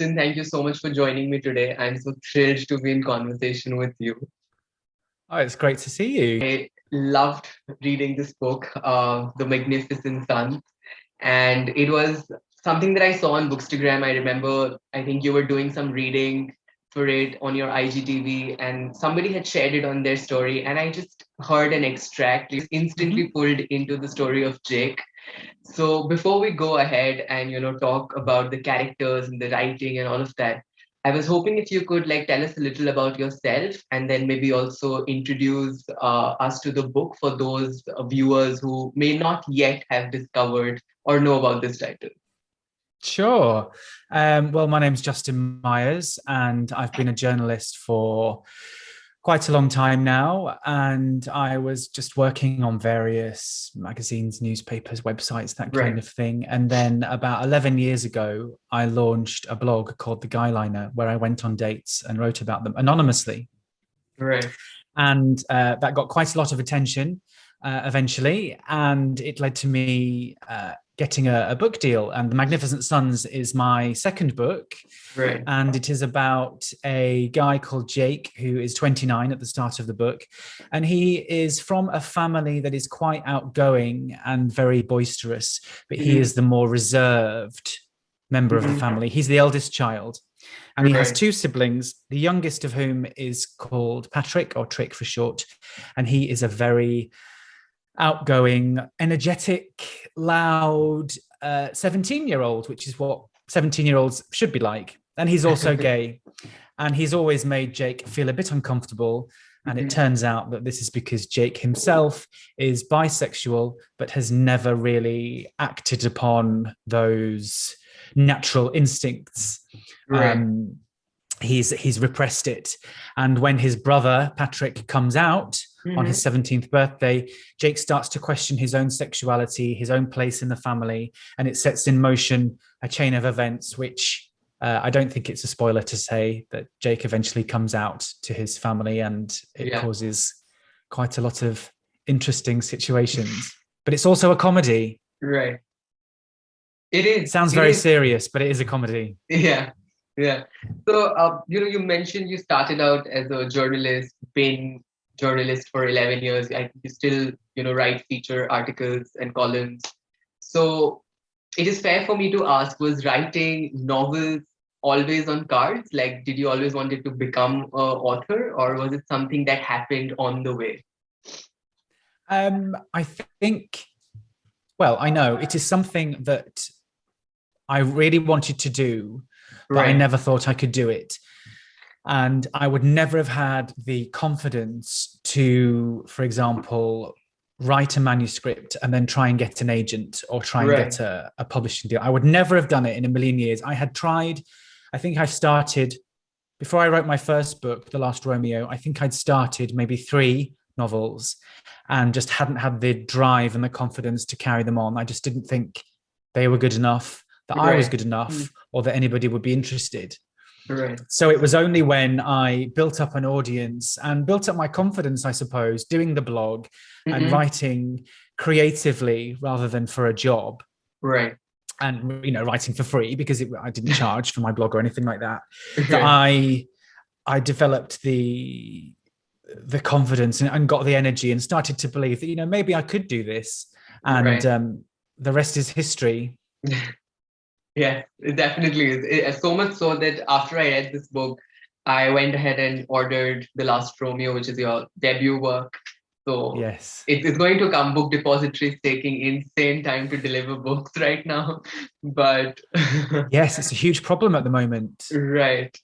Justin, thank you so much for joining me today. I'm so thrilled to be in conversation with you. Oh, it's great to see you. I loved reading this book, The Magnificent Sun, and it was something that I saw on Bookstagram. I remember, I think you were doing some reading for it on your IGTV, and somebody had shared it on their story, and I just heard an extract, instantly Mhm. pulled into the story of Jake. So before we go ahead and talk about the characters and the writing and all of that, I was hoping if you could tell us a little about yourself and then maybe also introduce us to the book for those viewers who may not yet have discovered or know about this title. Sure. Well, my name's Justin Myers, and I've been a journalist for quite a long time now. And I was just working on various magazines, newspapers, websites, that kind Right, of thing. And then about 11 years ago, I launched a blog called The Guyliner, where I went on dates and wrote about them anonymously. right. And that got quite a lot of attention eventually, and it led to me getting a book deal. And The Magnificent Sons is my second book, Right. and it is about a guy called Jake who is 29 at the start of the book, and he is from a family that is quite outgoing and very boisterous, but he Hmm. is the more reserved member of the Hmm. family. He's the eldest child, and he has Right. two siblings, the youngest of whom is called Patrick, or Trick for short. And he is a very outgoing, energetic, loud 17-year-old, which is what 17-year-olds should be like. And he's also gay. And he's always made Jake feel a bit uncomfortable. And it Hmm. turns out that this is because Jake himself is bisexual, but has never really acted upon those natural instincts. Right. Um, he's repressed it. And when his brother Patrick comes out on his Hmm. 17th birthday, Jake starts to question his own sexuality, his own place in the family, and it sets in motion a chain of events which I don't think it's a spoiler to say that Jake eventually comes out to his family, and it Yeah. causes quite a lot of interesting situations. But it's also a comedy. Right. It It is. sounds It very is. serious, but it is a comedy. Yeah. Yeah. So, you mentioned you started out as a journalist, been journalist for 11 years. I think you still, write feature articles and columns. So it is fair for me to ask, was writing novels always on cards? Like, did you always wanted to become a author, or was it something that happened on the way? I think, well, I know it is something that I really wanted to do, but I Right. never thought I could do it. And I would never have had the confidence to, for example, write a manuscript and then try and get an agent or try and Right. get a publishing deal. I would never have done it in a million years. I had tried, I think I started, before I wrote my first book, The Last Romeo, I think I'd started maybe three novels and just hadn't had the drive and the confidence to carry them on. I just didn't think they were good enough, that I was Right. good enough, or that anybody would be interested. Right. So it was only when I built up an audience and built up my confidence, I suppose, doing the blog and Hmm. writing creatively rather than for a job, Right. and writing for free because I didn't charge for my blog or anything like that, that Right. I developed the confidence and got the energy and started to believe that maybe I could do this. And Right. the rest is history. Yeah, it definitely is. So much so that after I read this book, I went ahead and ordered The Last Romeo, which is your debut work. So Yes. it's going to come. Book Depository is taking insane time to deliver books right now. But Yes, it's a huge problem at the moment. right.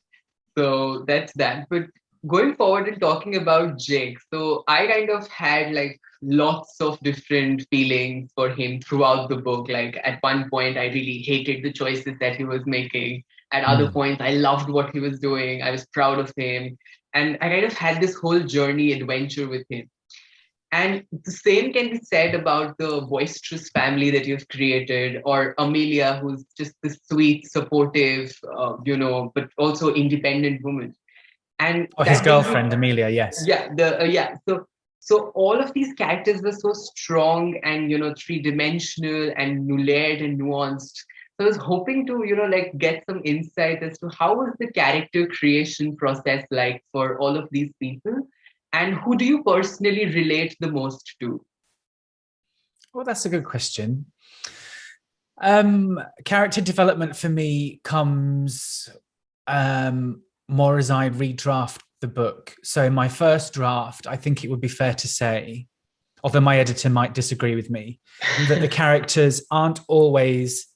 So that's that. But going forward and talking about Jake, so I kind of had lots of different feelings for him throughout the book. Like at one point, I really hated the choices that he was making. At other Mm. points, I loved what he was doing. I was proud of him. And I kind of had this whole journey adventure with him. And the same can be said about the boisterous family that you've created, or Amelia, who's just this sweet, supportive, but also independent woman. And Oh, his that brings me, girlfriend, Amelia, yes. yeah, So all of these characters were so strong and three-dimensional and layered and nuanced. So I was hoping to, like get some insight as to how was the character creation process like for all of these people, and who do you personally relate the most to? Well, that's a good question. Character development for me comes more as I redraft the book. So in my first draft, I think it would be fair to say, although my editor might disagree with me, that the characters aren't always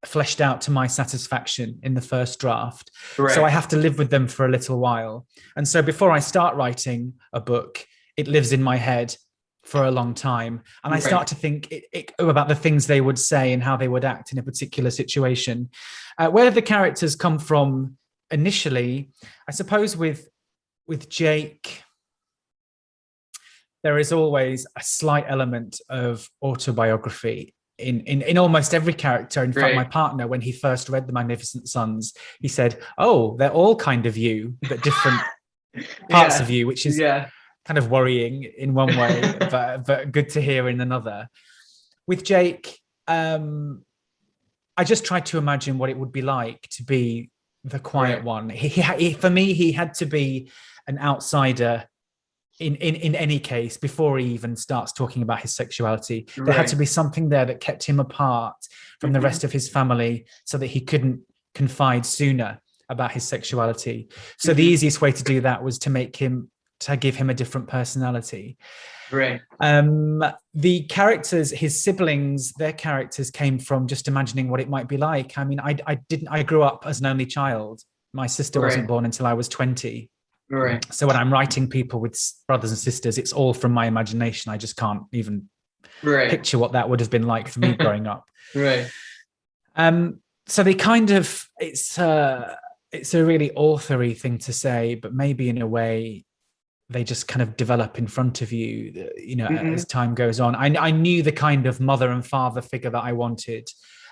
fleshed out to my satisfaction in the first draft. So I Right. have to live with them for a little while. And so before I start writing a book, it lives in my head for a long time. And I Right. start to think about the things they would say and how they would act in a particular situation. Where the characters come from initially, I suppose with Jake, there is always a slight element of autobiography in almost every character. In fact, my Right. partner, when he first read The Magnificent Sons, he said, "Oh, they're all kind of you, but different parts of Yeah. you," which is Yeah. kind of worrying in one way, but good to hear in another. With Jake, I just tried to imagine what it would be like to be the quiet Right. one. For me, he had to be an outsider in any case before he even starts talking about his sexuality. There had to Right. be something there that kept him apart from the Hmm. rest of his family so that he couldn't confide sooner about his sexuality. So the Hmm. easiest way to do that was to give him a different personality. Right. The characters, his siblings, their characters came from just imagining what it might be like. I mean, I grew up as an only child. My sister wasn't Right. born until I was 20. Right. So when I'm writing people with brothers and sisters, it's all from my imagination. I just can't even Right. picture what that would have been like for me growing up. Right. So they kind of it's a really authory thing to say, but maybe in a way they just kind of develop in front of you, Hmm. as time goes on. I knew the kind of mother and father figure that I wanted.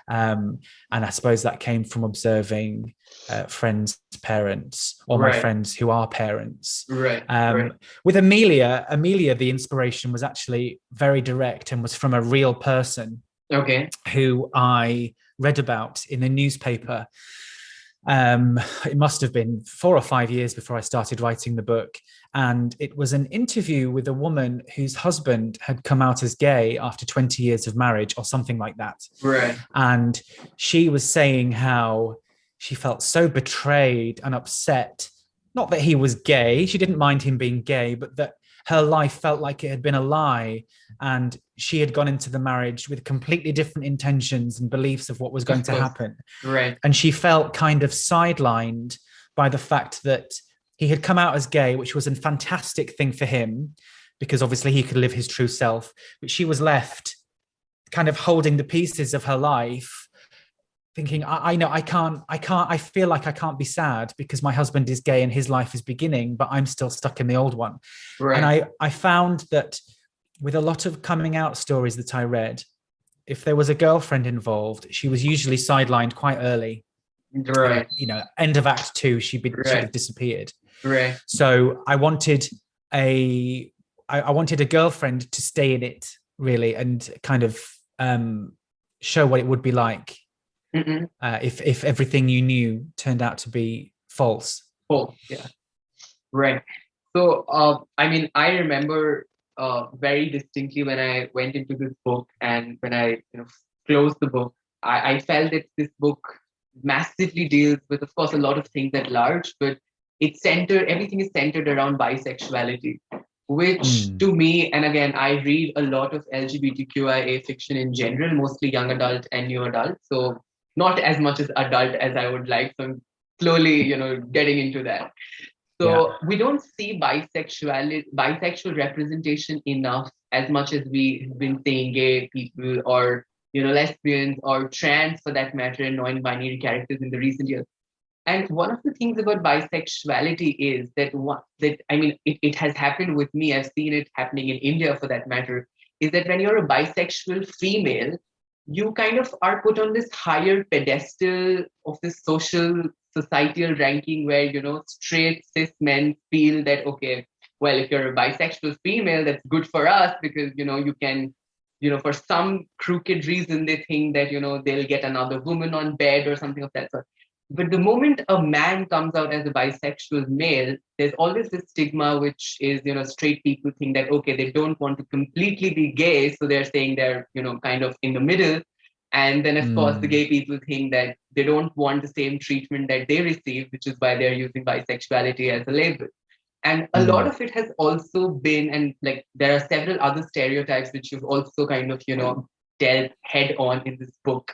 And I suppose that came from observing friends' parents or my Right. friends who are parents. Right. Right. Um, with Amelia, the inspiration was actually very direct and was from a real person Okay. who I read about in the newspaper. It must have been 4 or 5 years before I started writing the book. And it was an interview with a woman whose husband had come out as gay after 20 years of marriage or something like that. Right. And she was saying how she felt so betrayed and upset. Not that he was gay, she didn't mind him being gay, but that her life felt like it had been a lie. And she had gone into the marriage with completely different intentions and beliefs of what was going Of to course. happen. Right. And she felt kind of sidelined by the fact that he had come out as gay, which was a fantastic thing for him because obviously he could live his true self. But she was left kind of holding the pieces of her life, thinking, I know I feel like I can't be sad because my husband is gay and his life is beginning, but I'm still stuck in the old one. And Right. I found that with a lot of coming out stories that I read, if there was a girlfriend involved, she was usually sidelined quite early. Right. End of Act 2, she'd Right. have disappeared. Right. So a I wanted a girlfriend to stay in it really and kind of show what it would be like Hmm. if everything you knew turned out to be false. Oh, yeah. Right. So, I mean, I remember very distinctly when I went into this book and when I, closed the book, I felt that this book massively deals with, of course, a lot of things at large, but everything is centered around bisexuality, which Mm. to me, and again, I read a lot of LGBTQIA fiction in general, mostly young adult and new adult. So not as much as adult as I would like. So I'm slowly, getting into that. Yeah. So we don't see bisexual representation enough as much as we have been saying gay people or lesbians or trans for that matter and non-binary characters in the recent years. And one of the things about bisexuality is that I mean it has happened with me. I've seen it happening in India for that matter. Is that when you're a bisexual female, you kind of are put on this higher pedestal of this social societal ranking where straight cis men feel that okay, well if you're a bisexual female, that's good for us because you can for some crooked reason, they think that, they'll get another woman on bed or something of that sort. But the moment a man comes out as a bisexual male, there's always this stigma, which is, straight people think that, okay, they don't want to completely be gay. So they're saying they're, kind of in the middle. And then, of course, the gay people think that they don't want the same treatment that they receive, which is why they're using bisexuality as a label. And a lot of it has also been, and like there are several other stereotypes which you've also kind of, dealt head on in this book.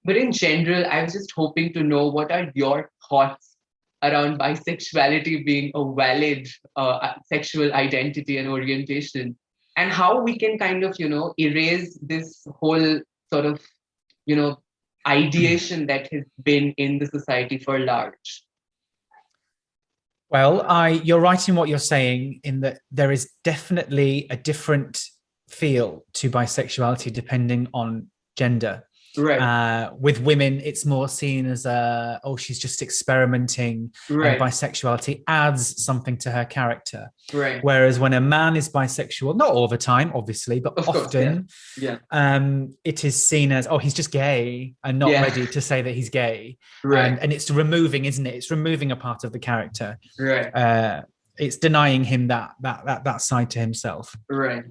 But in general, I was just hoping to know, what are your thoughts around bisexuality being a valid sexual identity and orientation, and how we can kind of, erase this whole sort of, ideation that has been in the society for large. Well, you're right in what you're saying, in that there is definitely a different feel to bisexuality depending on gender. Right. With women, it's more seen as she's just experimenting, right. And bisexuality adds something to her character. Right. Whereas when a man is bisexual, not all the time, obviously, but of often, course, yeah. It is seen as, he's just gay and not ready to say that he's gay. Right. And it's removing, isn't it? It's removing a part of the character. Right. It's denying him that side to himself. Right.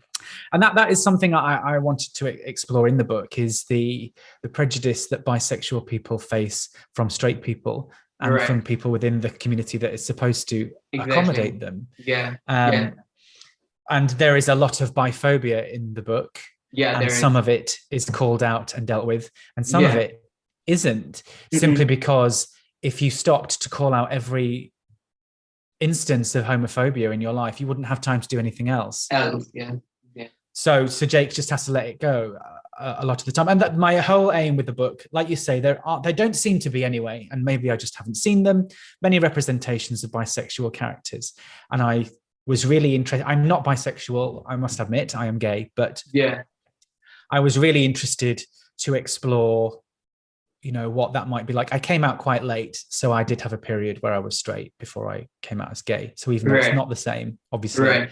And that is something I wanted to explore in the book, is the prejudice that bisexual people face from straight people and from people within the community that is supposed to accommodate them. Yeah. And there is a lot of biphobia in the book. Yeah, and some of it is called out and dealt with, and some of it isn't, simply because if you stopped to call out every instance of homophobia in your life, you wouldn't have time to do anything else. So Jake just has to let it go a lot of the time. And that my whole aim with the book, like you say, they don't seem to be anyway, and maybe I just haven't seen them, many representations of bisexual characters. And I was really interested. I'm not bisexual, I must admit, I am gay, but I was really interested to explore, what that might be like. I came out quite late, so I did have a period where I was straight before I came out as gay. So even though it's not the same, obviously,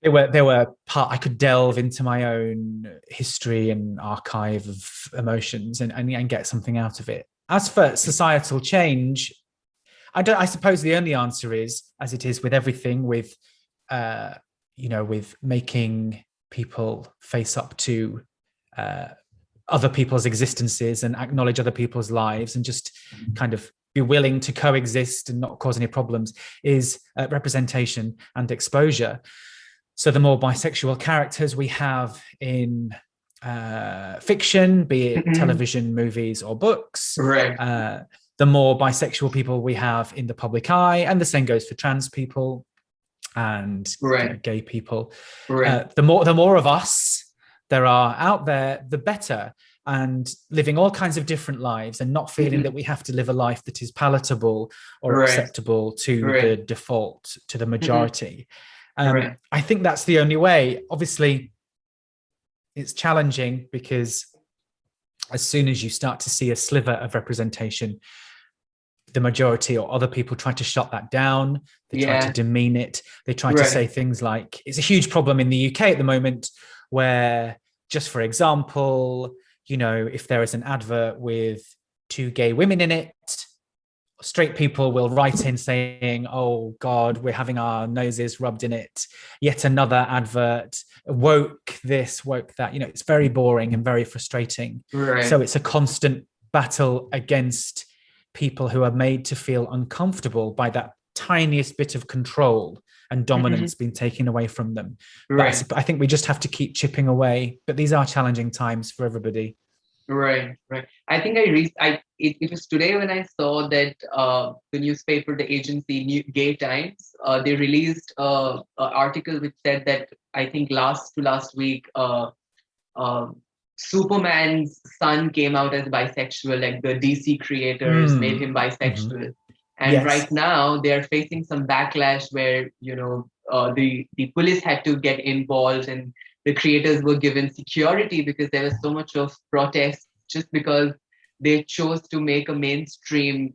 there were I could delve into my own history and archive of emotions and get something out of it. As for societal change, I suppose the only answer is, as it is with everything, with with making people face up to other people's existences and acknowledge other people's lives and just kind of be willing to coexist and not cause any problems, is representation and exposure. So the more bisexual characters we have in fiction, be it television, movies, or books, the more bisexual people we have in the public eye, and the same goes for trans people and gay people. The more of us there are out there, the better. And living all kinds of different lives and not feeling that we have to live a life that is palatable or acceptable to the default, to the majority. I think that's the only way. Obviously, it's challenging, because as soon as you start to see a sliver of representation, the majority or other people try to shut that down. They try to demean it. They try to say things like, it's a huge problem in the UK at the moment, where, just for example, if there is an advert with 2 gay women in it, straight people will write in saying, oh God, we're having our noses rubbed in it. Yet another advert, woke this, woke that. It's very boring and very frustrating. So it's a constant battle against people who are made to feel uncomfortable by that tiniest bit of control and dominance being taken away from them. But I think we just have to keep chipping away. But these are challenging times for everybody. Right. I think it was today when I saw that the newspaper, the agency Gay Times, they released an article which said that, I think last week, Superman's son came out as bisexual, like the DC creators made him bisexual. And right now they're facing some backlash where, the police had to get involved, and the creators were given security because there was so much of protest just because they chose to make a mainstream,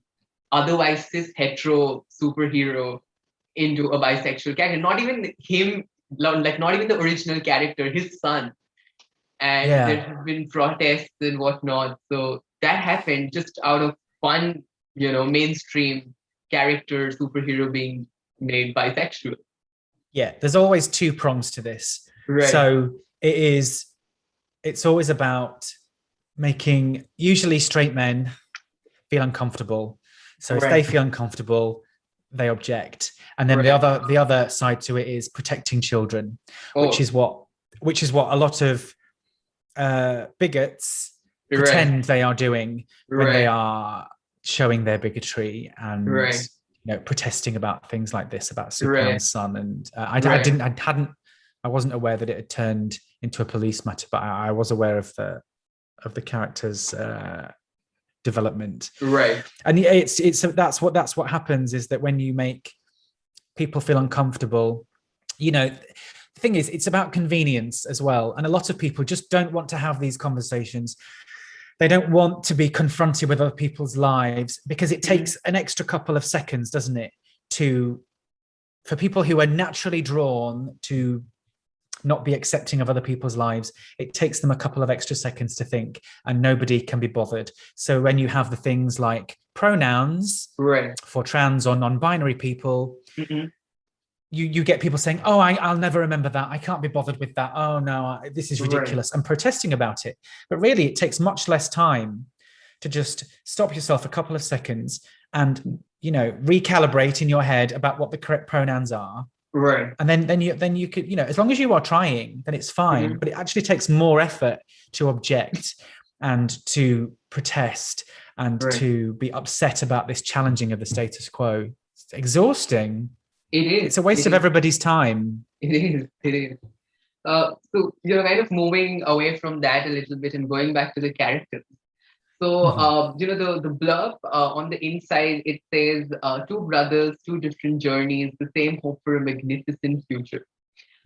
otherwise cis hetero superhero into a bisexual character. Not even him, like not even the original character, his son. and there Yeah. have been protests and whatnot. So that happened just out of one, mainstream character superhero being made bisexual. Yeah. There's always two prongs to this. Right, So it's always about making usually straight men feel uncomfortable. So if they right, feel uncomfortable, they object. And then right. the other side to it is protecting children, which Oh, is what a lot of bigots right, pretend they are doing when they right, are showing their bigotry and right, protesting about things like this about right, Superman's son. And right, I wasn't aware that it had turned into a police matter, but I was aware of the character's development. right, And it's that's what happens, is that when you make people feel uncomfortable, the thing is, it's about convenience as well. And a lot of people just don't want to have these conversations. They don't want to be confronted with other people's lives, because it takes an extra couple of seconds, doesn't it, for people who are naturally drawn to not be accepting of other people's lives. It takes them a couple of extra seconds to think, and nobody can be bothered. So when you have the things like pronouns right. for trans or non-binary people, Mm-mm. you get people saying, "Oh, I'll never remember that. I can't be bothered with that. Oh no, this is Right, ridiculous," and protesting about it. But really, it takes much less time to just stop yourself a couple of seconds and recalibrate in your head about what the correct pronouns are. right. And then you could, as long as you are trying, then it's fine. Mm-hmm. But it actually takes more effort to object and to protest and Right. to be upset about this challenging of the status quo. It's exhausting. It is. It's a waste It of is. everybody's time. It is. It is. So kind of moving away from that a little bit and going back to the characters. So, Mhm. the blurb on the inside, it says, two brothers, two different journeys, the same hope for a magnificent future.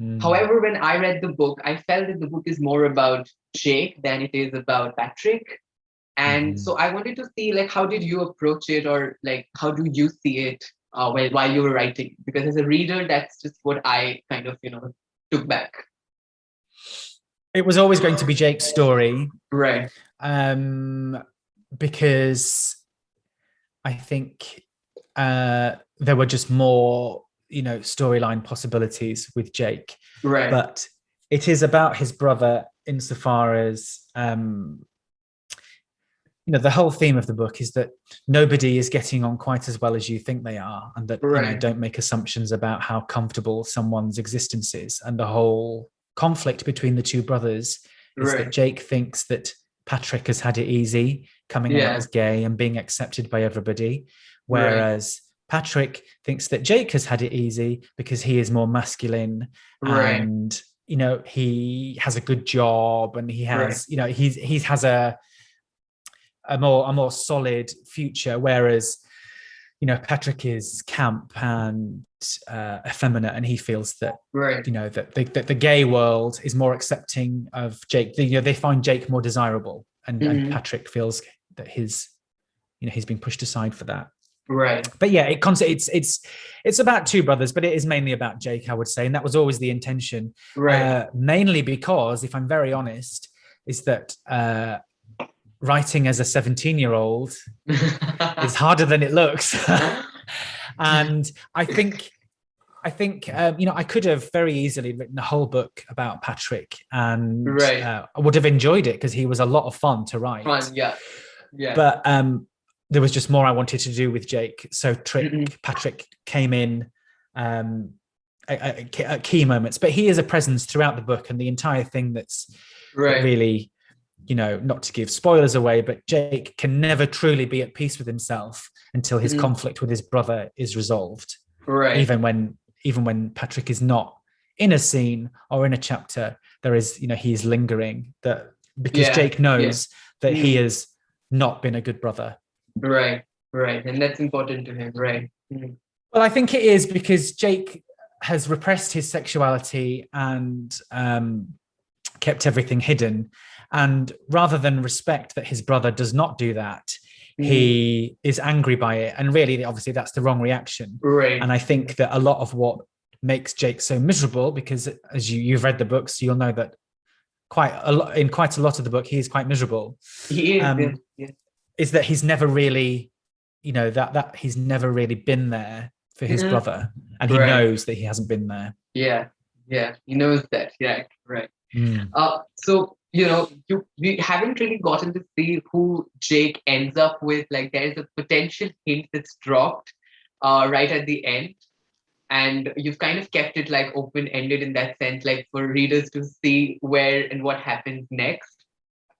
Mm. However, when I read the book, I felt that the book is more about Jake than it is about Patrick. And Mhm. so I wanted to see, like, how did you approach it, or like, how do you see it while you were writing? Because as a reader, that's just what I kind of, took back. It was always going to be Jake's story, Right, um, because I think there were just more, storyline possibilities with Jake. right, But it is about his brother insofar as, the whole theme of the book is that nobody is getting on quite as well as you think they are, and that, right, don't make assumptions about how comfortable someone's existence is. And the whole conflict between the two brothers is that right. Jake thinks that Patrick has had it easy coming out Yeah, as gay and being accepted by everybody, right, whereas Patrick thinks that Jake has had it easy because he is more masculine, right, and he has a good job, and he right, has, he has a more solid future, whereas Patrick is camp and effeminate, and he feels that right. that the gay world is more accepting of Jake. They find Jake more desirable, and Hmm. Patrick feels that he's been pushed aside for that. Right, But yeah, it's about two brothers, but it is mainly about Jake, I would say, and that was always the intention. right. Mainly because, if I'm very honest, is that writing as a 17-year-old is harder than it looks. And I think I could have very easily written a whole book about Patrick, and Right. I would have enjoyed it because he was a lot of fun to write. Fun, yeah. Yeah. But there was just more I wanted to do with Jake. So Mhm. Patrick came in at key moments, but he is a presence throughout the book, and the entire thing that Right. really, not to give spoilers away, but Jake can never truly be at peace with himself until his Mhm. conflict with his brother is resolved. Right. Even when Patrick is not in a scene or in a chapter, there is, he's lingering, that because Yeah. Jake Yeah. knows that he Mhm. has not been a good brother. Right. Right. And that's important to him. Right. Mhm. Well, I think it is because Jake has repressed his sexuality and kept everything hidden. And rather than respect that his brother does not do that, Mhm. he is angry by it. And really, obviously, that's the wrong reaction. Right. And I think that a lot of what makes Jake so miserable, because as you've read the books, you'll know that quite a lot of the book, he is quite miserable. He is. Yeah, yeah. Is that he's never really, that he's never really been there for his brother, and he Right. knows that he hasn't been there. Yeah, yeah. He knows that. Yeah, right. Mm. So we haven't really gotten to see who Jake ends up with. Like, there's a potential hint that's dropped right at the end, and you've kind of kept it like open-ended in that sense, like for readers to see where and what happens next.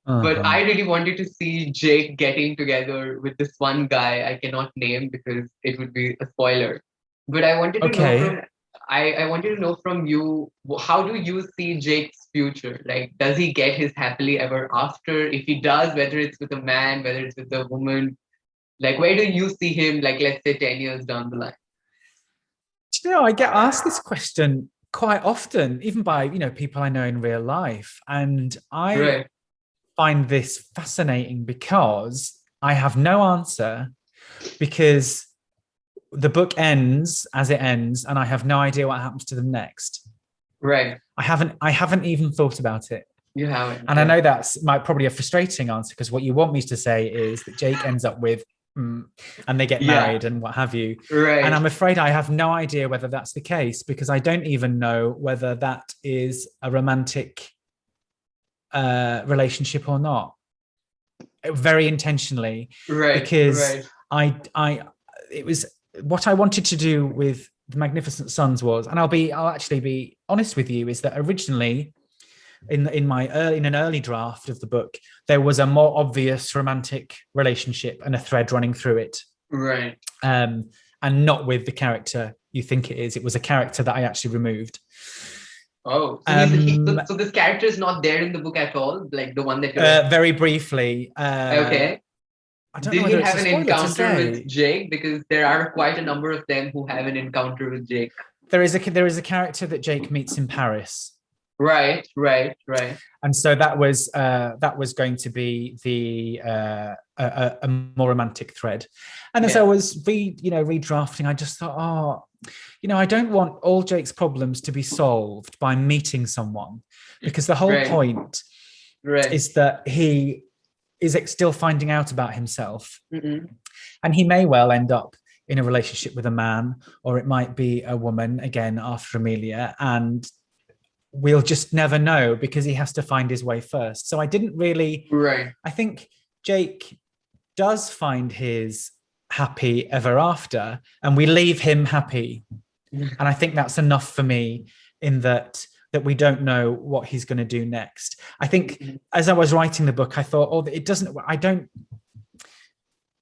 But I really wanted to see Jake getting together with this one guy I cannot name because it would be a spoiler. But I wanted to know Okay. from I wanted to know from you, how do you see Jake's future? Like, does he get his happily ever after? If he does, whether it's with a man, whether it's with a woman, like where do you see him, like let's say 10 years down the line? Do you know, I get asked this question quite often, even by, people I know in real life. And I Right, find this fascinating because I have no answer, because the book ends as it ends, and I have no idea what happens to them next. right. I haven't even thought about it. You haven't. And I Yeah. know that's probably a frustrating answer, because what you want me to say is that Jake ends up with and they get Yeah. married and what have you. Right. And I'm afraid I have no idea whether that's the case, because I don't even know whether that is a romantic relationship or not. Very intentionally, Right. because Right. it was what I wanted to do with The Magnificent Sons was, and I'll actually be honest with you, is that originally in an early draft of the book, there was a more obvious romantic relationship and a thread running through it. Right. And not with the character you think it is. It was a character that I actually removed. Oh, so this character is not there in the book at all, like the one that you're very briefly. okay. I don't Did know he whether it's have a an spoiler to encounter say. with Jake? Because there are quite a number of them who have an encounter with Jake. There is a character that Jake meets in Paris. Right. And so that was going to be a more romantic thread. And as I was redrafting, I just thought, I don't want all Jake's problems to be solved by meeting someone, because the whole point is that he is still finding out about himself. And he may well end up in a relationship with a man, or it might be a woman, again, after Amelia, and we'll just never know, because he has to find his way first. So I didn't really... Right. I think Jake does find his happy ever after, and we leave him happy. And I think that's enough for me, in that we don't know what he's going to do next. I think as I was writing the book, I thought,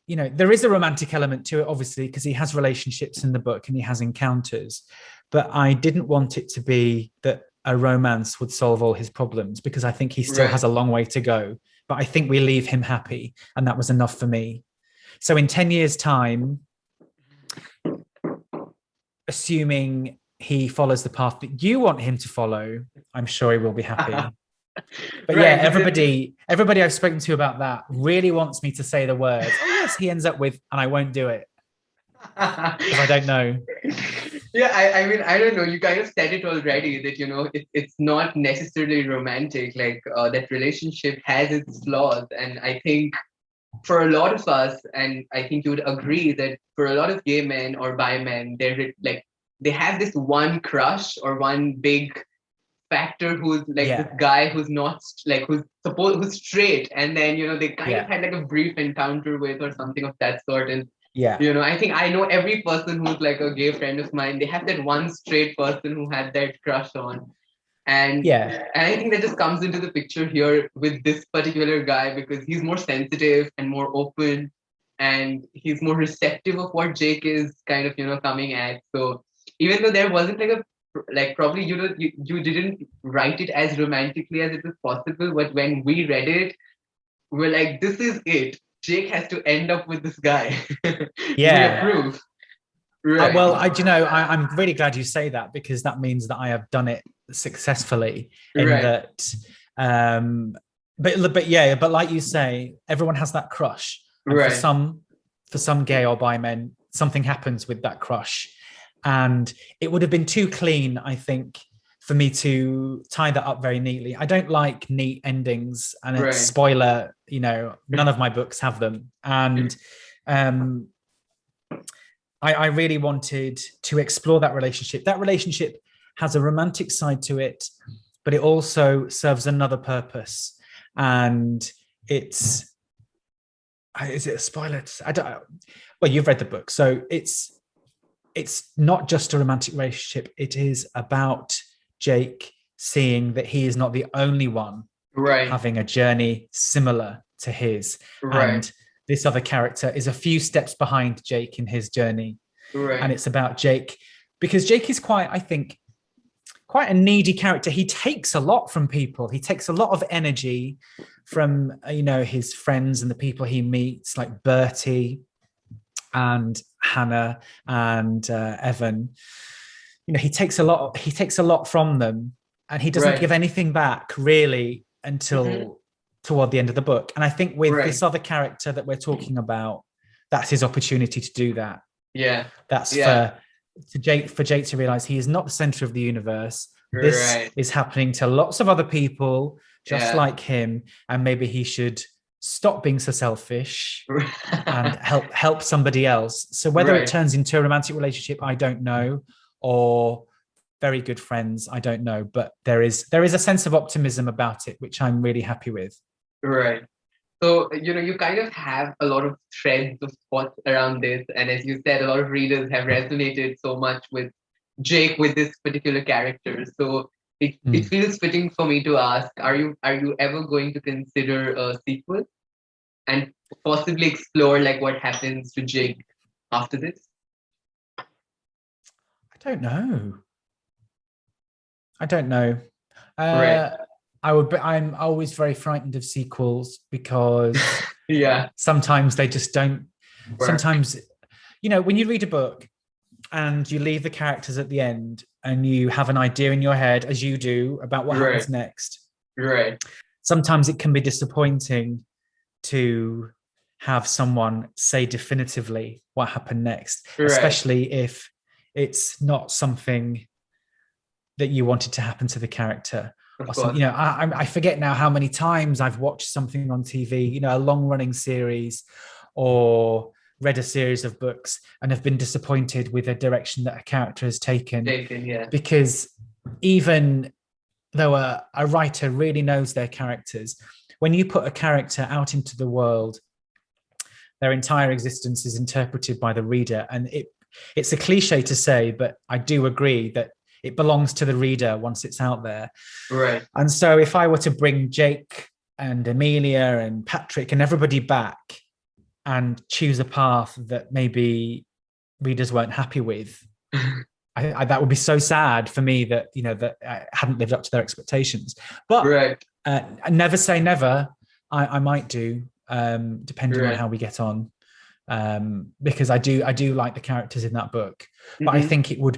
there is a romantic element to it, obviously, because he has relationships in the book and he has encounters. But I didn't want it to be that a romance would solve all his problems, because I think he still has a long way to go. But I think we leave him happy, and that was enough for me. So in 10 years' time, assuming he follows the path that you want him to follow, I'm sure he will be happy. But everybody I've spoken to about that really wants me to say the words, oh yes, he ends up with, and I won't do it, because I don't know. Yeah, I mean, I don't know. You kind of said it already, that it's not necessarily romantic. Like that relationship has its flaws, and I think for a lot of us, and I think you would agree that for a lot of gay men or bi men, they have this one crush or one big factor who's like this guy who's not like who's straight, and then they kind of had like a brief encounter with or something of that sort. And I think I know every person who's like a gay friend of mine, they have that one straight person who had that crush on. And I think that just comes into the picture here with this particular guy, because he's more sensitive and more open, and he's more receptive of what Jake is kind of coming at. So even though there wasn't probably you didn't write it as romantically as it was possible, but when we read it, we're like, this is it. Jake has to end up with this guy. We approve. Right. I'm really glad you say that, because that means that I have done it successfully. In that, but like you say, everyone has that crush. And for some gay or bi men, something happens with that crush, and it would have been too clean, I think, for me to tie that up very neatly. I don't like neat endings, and it's Right. spoiler, none of my books have them. And I really wanted to explore that relationship. That relationship has a romantic side to it, but it also serves another purpose. And is it a spoiler? I don't. Well, you've read the book, so it's not just a romantic relationship. It is about Jake seeing that he is not the only one having a journey similar to his. And this other character is a few steps behind Jake in his journey. And it's about Jake, because Jake is quite a needy character. He takes a lot from people. He takes a lot of energy from, his friends and the people he meets, like Bertie and Hannah and Evan. He takes a lot from them, and he doesn't give anything back really until toward the end of the book. And I think with this other character that we're talking about, that's his opportunity to do that. Yeah. That's for Jake to realize he is not the center of the universe. This is happening to lots of other people just like him, and maybe he should stop being so selfish and help somebody else. So whether it turns into a romantic relationship, I don't know, or very good friends, I don't know, but there is a sense of optimism about it, which I'm really happy with. Right. So, you kind of have a lot of threads of thoughts around this. And as you said, a lot of readers have resonated so much with Jake, with this particular character. So it feels fitting for me to ask, are you ever going to consider a sequel and possibly explore like what happens to Jake after this? I don't know. I'm always very frightened of sequels because sometimes they just don't work. Sometimes, when you read a book and you leave the characters at the end and you have an idea in your head, as you do, about what happens next. Right. Sometimes it can be disappointing to have someone say definitively what happened next, especially if it's not something that you wanted to happen to the character. Or something. I forget now how many times I've watched something on TV, a long-running series, or read a series of books and have been disappointed with the direction that a character has taken. Because even though a writer really knows their characters, when you put a character out into the world, their entire existence is interpreted by the reader. And it's a cliche to say, but I do agree that it belongs to the reader once it's out there. Right. And so if I were to bring Jake and Amelia and Patrick and everybody back and choose a path that maybe readers weren't happy with, that would be so sad for me that, that I hadn't lived up to their expectations. But never say never. I might do, depending on how we get on. Because I do like the characters in that book. But I think it would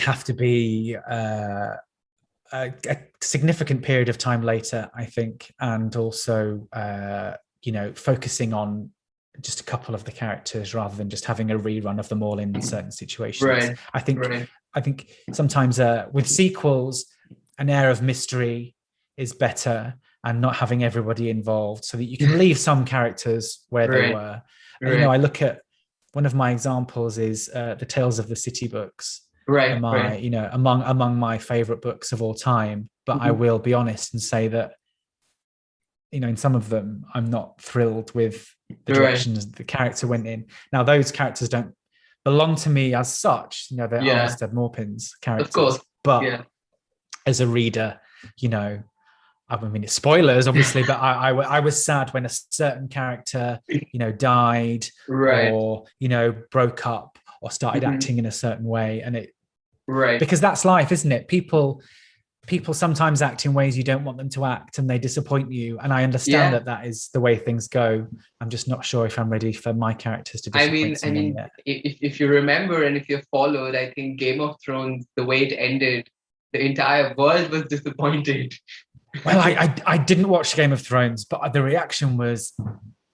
have to be a significant period of time later, I think, and also focusing on just a couple of the characters rather than just having a rerun of them all in certain situations. I think sometimes with sequels, an air of mystery is better, and not having everybody involved, so that you can leave some characters where they were. And, I look at one of my examples is the Tales of the City books. Among my favorite books of all time. But I will be honest and say that, in some of them, I'm not thrilled with the directions the character went in. Now, those characters don't belong to me as such. They're Alistair Maupin's characters. Of course. But as a reader, it's spoilers, obviously, but I was sad when a certain character, died or, broke up or started acting in a certain way. And because that's life, isn't it? People sometimes act in ways you don't want them to act, and they disappoint you. And I understand that is the way things go. I'm just not sure if I'm ready for my characters to disappoint someone yet. If you remember and if you followed, I think Game of Thrones, the way it ended, the entire world was disappointed. Well, I didn't watch Game of Thrones, but the reaction was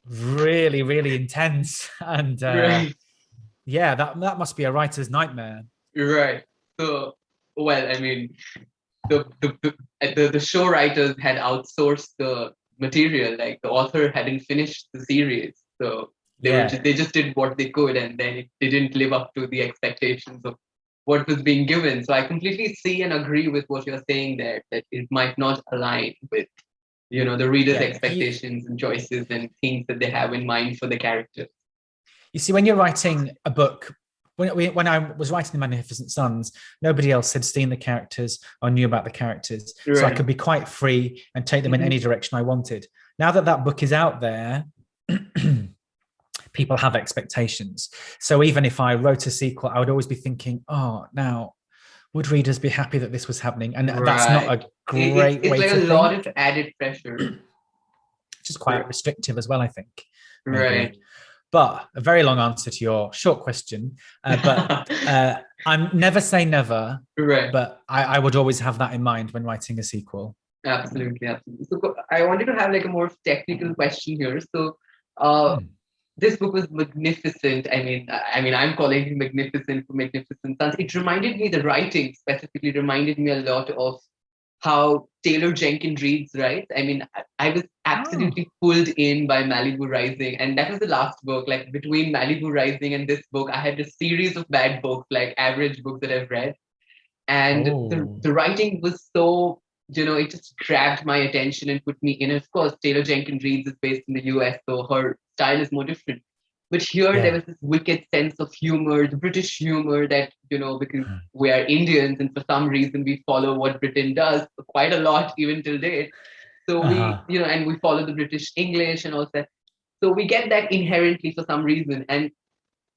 really, really intense. And that must be a writer's nightmare. Right. So, well, I mean, the show writers had outsourced the material. Like the author hadn't finished the series, so Yeah. they just did what they could, and then it didn't live up to the expectations of what was being given. So I completely see and agree with what you're saying there, that it might not align with the reader's Yeah. expectations and choices and things that they have in mind for the characters. You see, when you're writing a book, when I was writing The Magnificent Sons, nobody else had seen the characters or knew about the characters. Right. So I could be quite free and take them in any direction I wanted. Now that book is out there, people have expectations. So even if I wrote a sequel, I would always be thinking, oh, now, would readers be happy that this was happening? And that's not a great way to think. It's like a lot of added pressure. Which is quite restrictive as well, I think. Maybe. Right. But a very long answer to your short question. But I'm never say never. Right. But I would always have that in mind when writing a sequel. Absolutely. So I wanted to have like a more technical question here. So this book was magnificent. I mean, I'm calling it magnificent for Magnificent Sons. It reminded me, the writing specifically reminded me a lot of how Taylor Jenkins Reid's writes. I mean, I was absolutely pulled in by Malibu Rising, and that was the last book. Like between Malibu Rising and this book, I had a series of bad books, like average books that I've read, and the writing was so, it just grabbed my attention and put me in. Of course, Taylor Jenkins Reid is based in the US, so her style is more different. But here there was this wicked sense of humor, the British humor that, because we are Indians and for some reason we follow what Britain does quite a lot even till date. So we, and we follow the British English and all that. So we get that inherently for some reason. And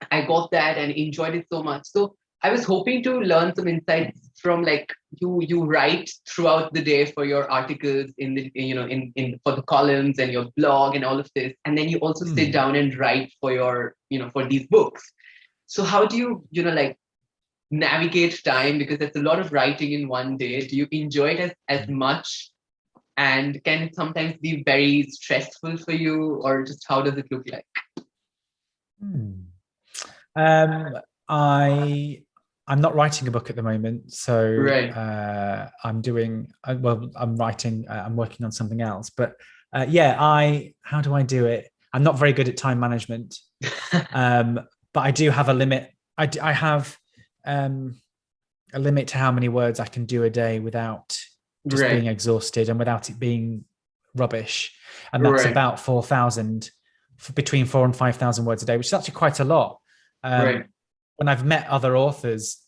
I got that and enjoyed it so much. So I was hoping to learn some insights from, like, you write throughout the day for your articles in the in for the columns and your blog and all of this, and then you also sit down and write for your for these books. So how do you like navigate time, because it's a lot of writing in one day? Do you enjoy it as much, and can it sometimes be very stressful for you, or just how does it look like? I'm not writing a book at the moment, so I'm writing. I'm working on something else, but how do I do it? I'm not very good at time management, but I do have a limit. I have a limit to how many words I can do a day without just being exhausted and without it being rubbish, and that's about 4,000, between 4,000 and 5,000 words a day, which is actually quite a lot. When I've met other authors,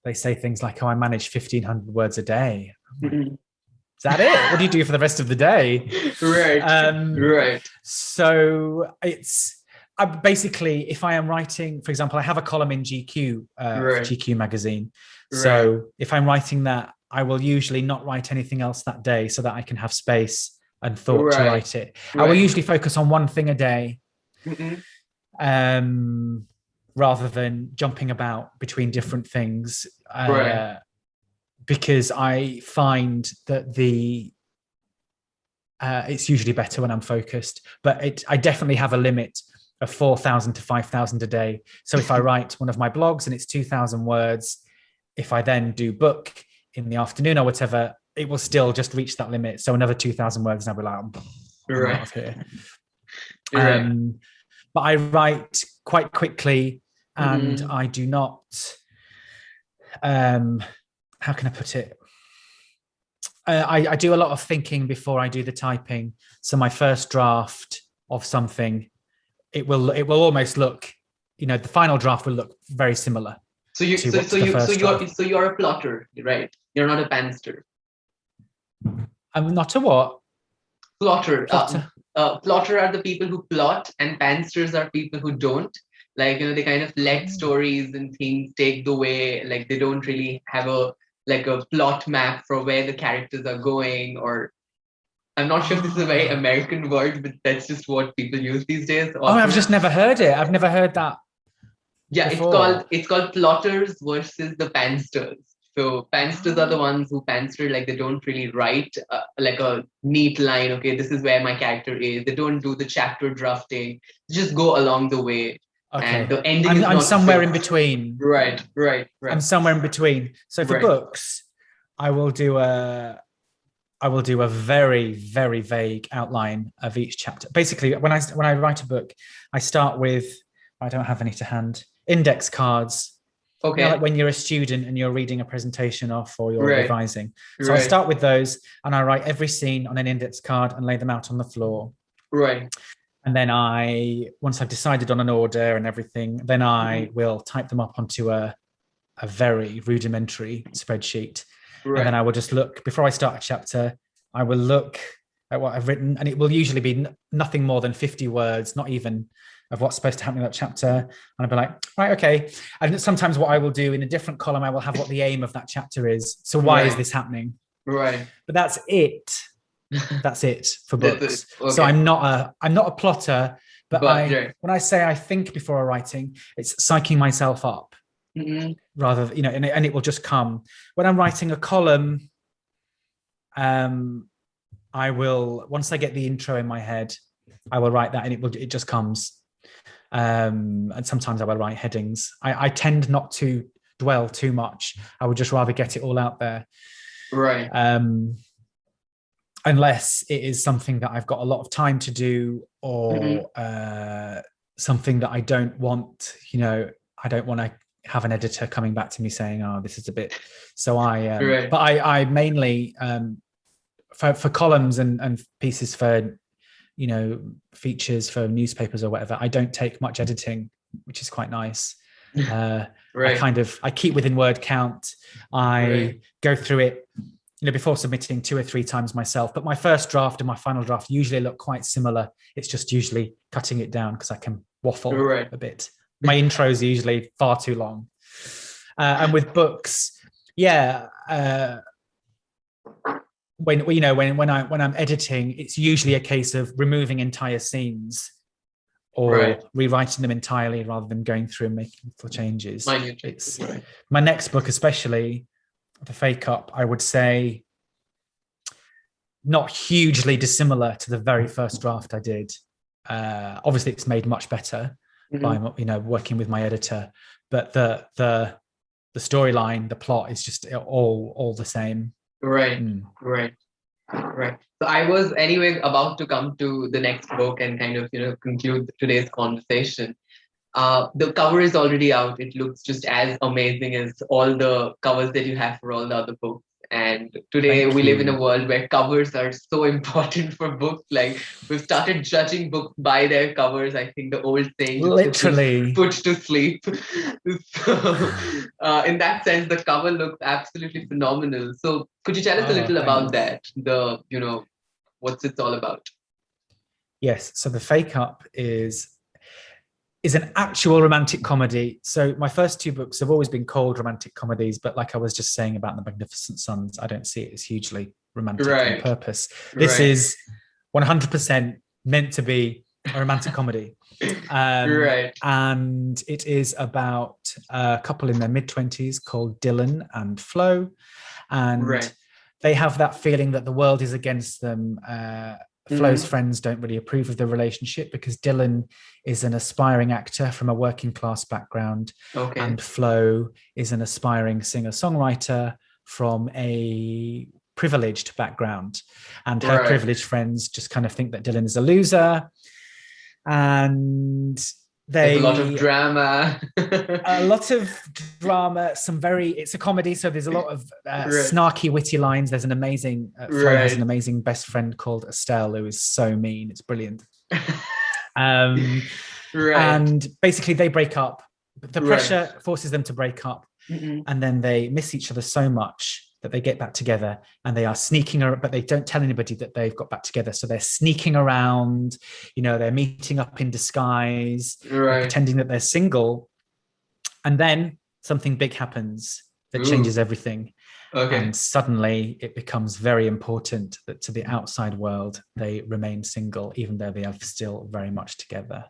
they say things like, "Oh, I manage 1,500 words a day." Is that it? What do you do for the rest of the day? So it's basically, if I am writing, for example, I have a column in GQ, GQ magazine. So if I'm writing that, I will usually not write anything else that day so that I can have space and thought to write it. I will usually focus on one thing a day. Rather than jumping about between different things, because I find that it's usually better when I'm focused. But I definitely have a limit of 4,000 to 5,000 a day. So if I write one of my blogs and it's 2,000 words, if I then do book in the afternoon or whatever, it will still just reach that limit. So another 2,000 words, and I'll be like, I'm out of here. But I write quite quickly. And I do not, how can I put it? I do a lot of thinking before I do the typing. So my first draft of something, it will almost look, the final draft will look very similar. So you're a plotter, right? You're not a panster. I'm not a what? Plotter. Plotter are the people who plot, and pansters are people who don't. Like, they kind of let stories and things take the way, like they don't really have a plot map for where the characters are going, or I'm not sure if this is a very American word, but that's just what people use these days. I've just never heard it. I've never heard that. Yeah, before. It's called plotters versus the pansters. So pansters are the ones who panster, like they don't really write like a neat line. Okay, this is where my character is. They don't do the chapter drafting. They just go along the way. and Okay. the ending is I'm not somewhere in fixed. between. Right. I'm somewhere in between. So for Right. books, I will do a very, very vague outline of each chapter. Basically, when I write a book, I start with, I don't have any to hand, index cards. Okay. You know, like when you're a student and you're reading a presentation off or you're Right. revising. So I start with those and I write every scene on an index card and lay them out on the floor. Right. And then once I've decided on an order and everything, then I will type them up onto a very rudimentary spreadsheet. Right. And then I will just look, before I start a chapter, I will look at what I've written, and it will usually be nothing more than 50 words, not even of what's supposed to happen in that chapter. And I'll be like, right, okay. And sometimes what I will do in a different column, I will have what the aim of that chapter is. So why is this happening? Right. But that's it. That's it for books. Okay. So I'm not a plotter, but when I say I think before writing, it's psyching myself up. Rather, you know, and it will just come. When I'm writing a column, I will, once I get the intro in my head, I will write that, and it just comes. And sometimes I will write headings. I tend not to dwell too much. I would just rather get it all out there. Right. Unless it is something that I've got a lot of time to do, or something that I don't want, you know, I don't want to have an editor coming back to me saying, oh, this is a bit. So but I mainly, for columns and pieces for, you know, features for newspapers or whatever, I don't take much editing, which is quite nice. I keep within word count. I go through it, you know, before submitting 2 or 3 times myself. But my first draft and my final draft usually look quite similar. It's just usually cutting it down because I can waffle a bit. My intros are usually far too long. And with books, when I'm editing, it's usually a case of removing entire scenes or rewriting them entirely rather than going through and making little changes. It's my next book, especially The Fake Up, I would say not hugely dissimilar to the very first draft I did. Obviously, it's made much better by, you know, working with my editor, but the storyline, the plot is just all the same. Right. So I was anyway about to come to the next book and kind of, you know, conclude today's conversation. The cover is already out. It looks just as amazing as all the covers that you have for all the other books. And today we live in a world where covers are so important for books. Like, we've started judging books by their covers. I think the old saying, literally put to sleep. So in that sense, the cover looks absolutely phenomenal. So could you tell us a little about that? You know, what's it all about? Yes. So The Fake Up is an actual romantic comedy. So my first 2 books have always been called romantic comedies, but like I was just saying about The Magnificent Sons, I don't see it as hugely romantic on purpose. This is 100% meant to be a romantic comedy. And it is about a couple in their mid-20s called Dylan and Flo. And they have that feeling that the world is against them. Flo's friends don't really approve of the relationship because Dylan is an aspiring actor from a working class background, and Flo is an aspiring singer-songwriter from a privileged background. And her privileged friends just kind of think that Dylan is a loser. And there's a lot of drama. It's a comedy, so there's a lot of snarky, witty lines. There's an amazing, Flo has an amazing best friend called Estelle, who is so mean. It's brilliant. And basically they break up. The pressure forces them to break up. And then they miss each other so much that they get back together, and they are sneaking around, but they don't tell anybody that they've got back together. So they're sneaking around, you know, they're meeting up in disguise, pretending that they're single. And then something big happens that changes everything. And suddenly it becomes very important that to the outside world, they remain single, even though they are still very much together.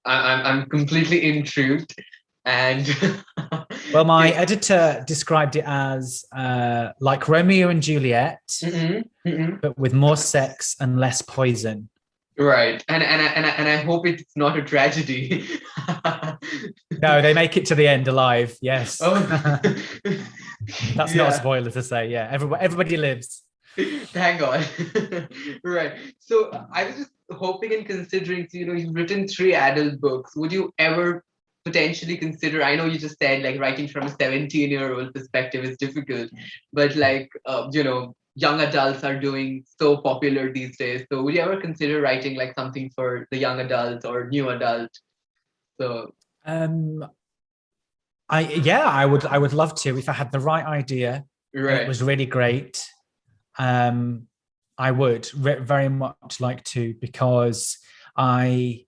I'm completely intrigued. And well, my editor described it as like Romeo and Juliet, but with more sex and less poison. Right. And I hope it's not a tragedy. No, they make it to the end alive. Yes. Oh, That's not a yeah. spoiler to say. Yeah, everybody lives. Thank God. Right. So I was just hoping and considering, so, you've written three adult books. Would you ever potentially consider, I know you just said like writing from a 17-year-old perspective is difficult, but like, young adults are doing so popular these days. So would you ever consider writing like something for the young adult or new adult? So, Um, I would love to if I had the right idea and it right, was really great. Um, I would very much like to I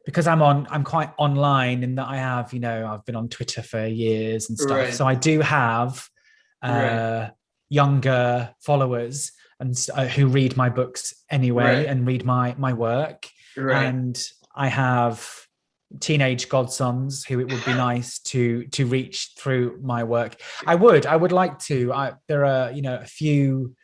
because I'm quite online in that I have, I've been on Twitter for years and stuff. right, So I do have right, younger followers and who read my books anyway right, and read my work. right, And I have teenage godsons who it would be nice to reach through my work. I would like to. There are a few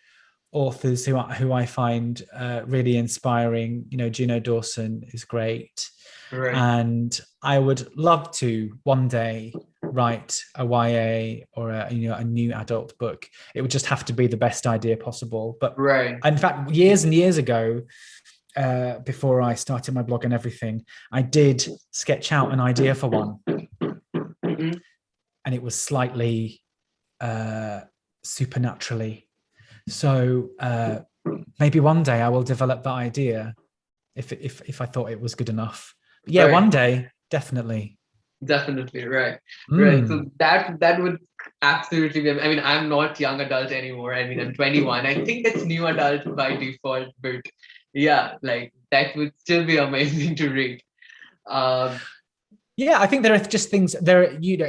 authors who I find really inspiring. Juno Dawson is great, right. and I would love to one day write a YA or a new adult book. It would just have to be the best idea possible. But Right. in fact, years and years ago, before I started my blog and everything, I did sketch out an idea for one, Mhm. and it was slightly supernaturally. So maybe one day I will develop that idea if I thought it was good enough. But yeah, Right. one day, definitely. Definitely. Right. Right. So Mm. that would absolutely be. I mean, I'm not young adult anymore. I mean, I'm 21. I think it's new adult by default, but yeah, like that would still be amazing to read. Um, Yeah, I think there are just things there.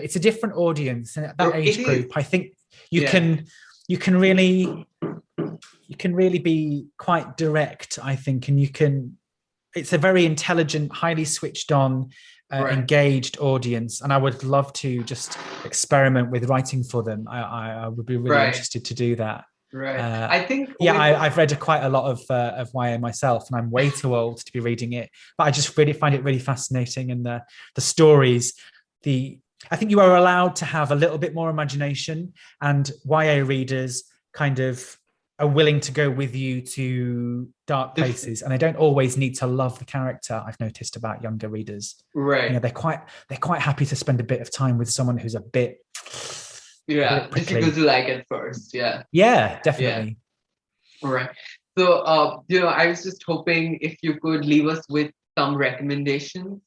It's a different audience, and at that it age is. group, I think you Yeah. can you can really you can really be quite direct. I think, and you can. It's a very intelligent, highly switched on, Right. engaged audience, and I would love to just experiment with writing for them. I would be really Right. interested to do that. Right. Uh, I think yeah, with I've read quite a lot of YA myself, and I'm way too old to be reading it. But I just really find it really fascinating, and the stories. The I think you are allowed to have a little bit more imagination, and YA readers kind of are willing to go with you to dark the places, and they don't always need to love the character. I've noticed about younger readers. right. They're quite happy to spend a bit of time with someone who's a Yeah. bit Difficult prickly. to like at first. Yeah. Yeah, Yeah. definitely. Right. So, I was just hoping if you could leave us with some recommendations,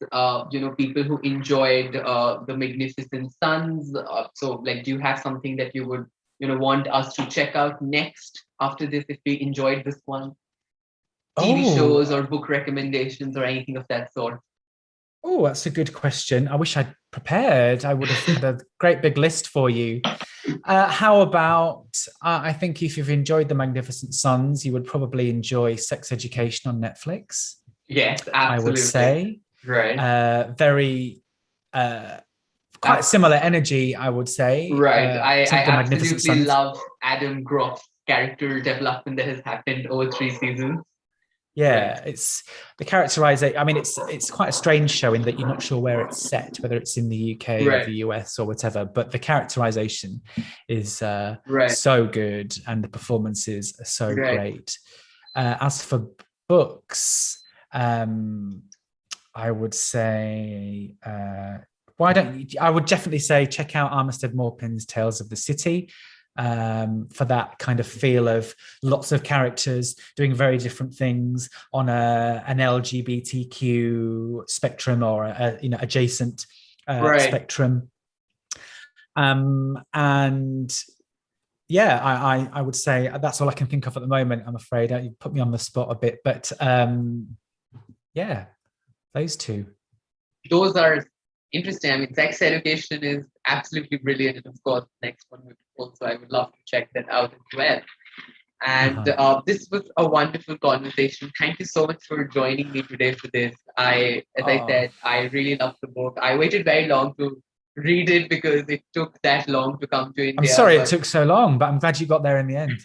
people who enjoyed The Magnificent Sons. So, like, do you have something that you would, want us to check out next after this if we enjoyed this one? TV Oh, shows or book recommendations or anything of that sort? oh, that's a good question. I wish I'd prepared. I would have had a great big list for you. How about, I think if you've enjoyed The Magnificent Sons, you would probably enjoy Sex Education on Netflix, Yes, I would absolutely. say. Right. Very, uh, quite Ab- similar energy, I would say, right. I to The Magnificent absolutely Sons. love Adam Groff's character development that has happened over three seasons. Right. Yeah, it's the characterization. I mean, it's quite a strange show in that you're not sure where it's set, whether it's in the UK or Right. the US or whatever. But the characterization is Right. so good, and the performances are so Right. great. As for books, I would say why don't you, I would definitely say check out Armistead Maupin's Tales of the City, for that kind of feel of lots of characters doing very different things on an LGBTQ spectrum or adjacent Right. spectrum. And yeah, I would say that's all I can think of at the moment. I'm afraid you put me on the spot a bit, but yeah, those two. Those are interesting. I mean, sex education is absolutely brilliant. And of course, the next one would also, I would love to check that out as well. And Uh-huh. this was a wonderful conversation. Thank you so much for joining me today for this. As I Oh, said, I really loved the book. I waited very long to read it because it took that long to come to I'm India. sorry it But took so long, but I'm glad you got there in the end.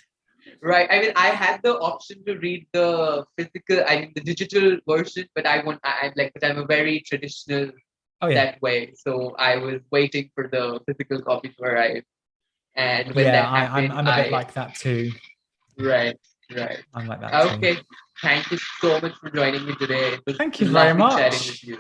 Right. I mean, I had the option to read the physical, I mean, the digital version, but I'm like, but I'm a very traditional Oh yeah, that way. So I was waiting for the physical copy to arrive. And when yeah. that happened, I'm a bit like that too. right, right. I'm like that too. Okay. Thank you so much for joining me today. It was Thank you very lovely chatting with much. you.